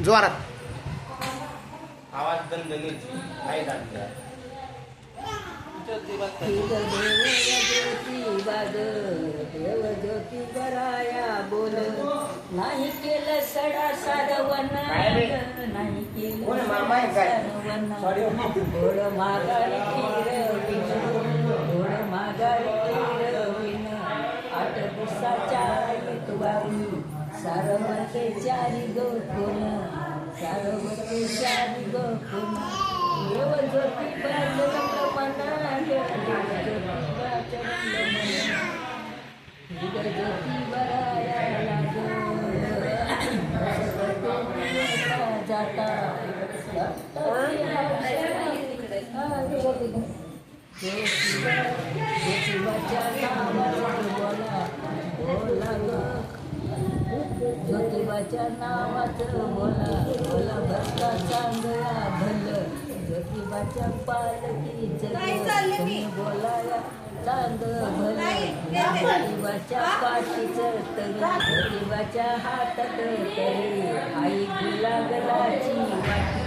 जोरात आवाज दणदणीची आई दांड्या देव ज्योती बराया बोल नाही केलं सडा सारवण नाही केलं घोड मागारी फिरविन घोड मागारी फिरविन 8 दिवसाच्या वारी सारवते चारी गोकुन सारवते चारी गोकुन देव ज्योती ज्योती बराया जाता ज्योतिबाच्या नावाचं बोला बोला भक्ता चांगला भलं ज्योतिबाच्या पालखीचं तुम्ही बोलाया चांगलं भलं ज्योतिबाच्या पाठीचं तरी ज्योतिबाच्या हातात तरी आई गुलागलाची वाटी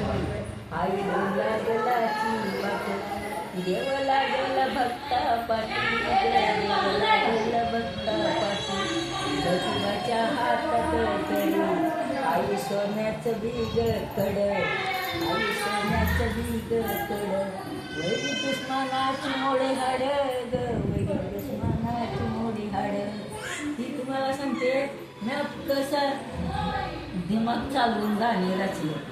आई गुलागलाची वाटी देव लागला भक्ता पाठी देव लागला भक्ता पाठी ज्योतिबाच्या हातात तरी आई सोन्याचं बीग कड आई सोन्याचं बीग कड वैरी दुश्मनाची मोडे हाड ग वैरी दुश्मनाची मोडी हाड ही तुम्हाला सांगते न कसा दिमाग चालवून गाणी रचले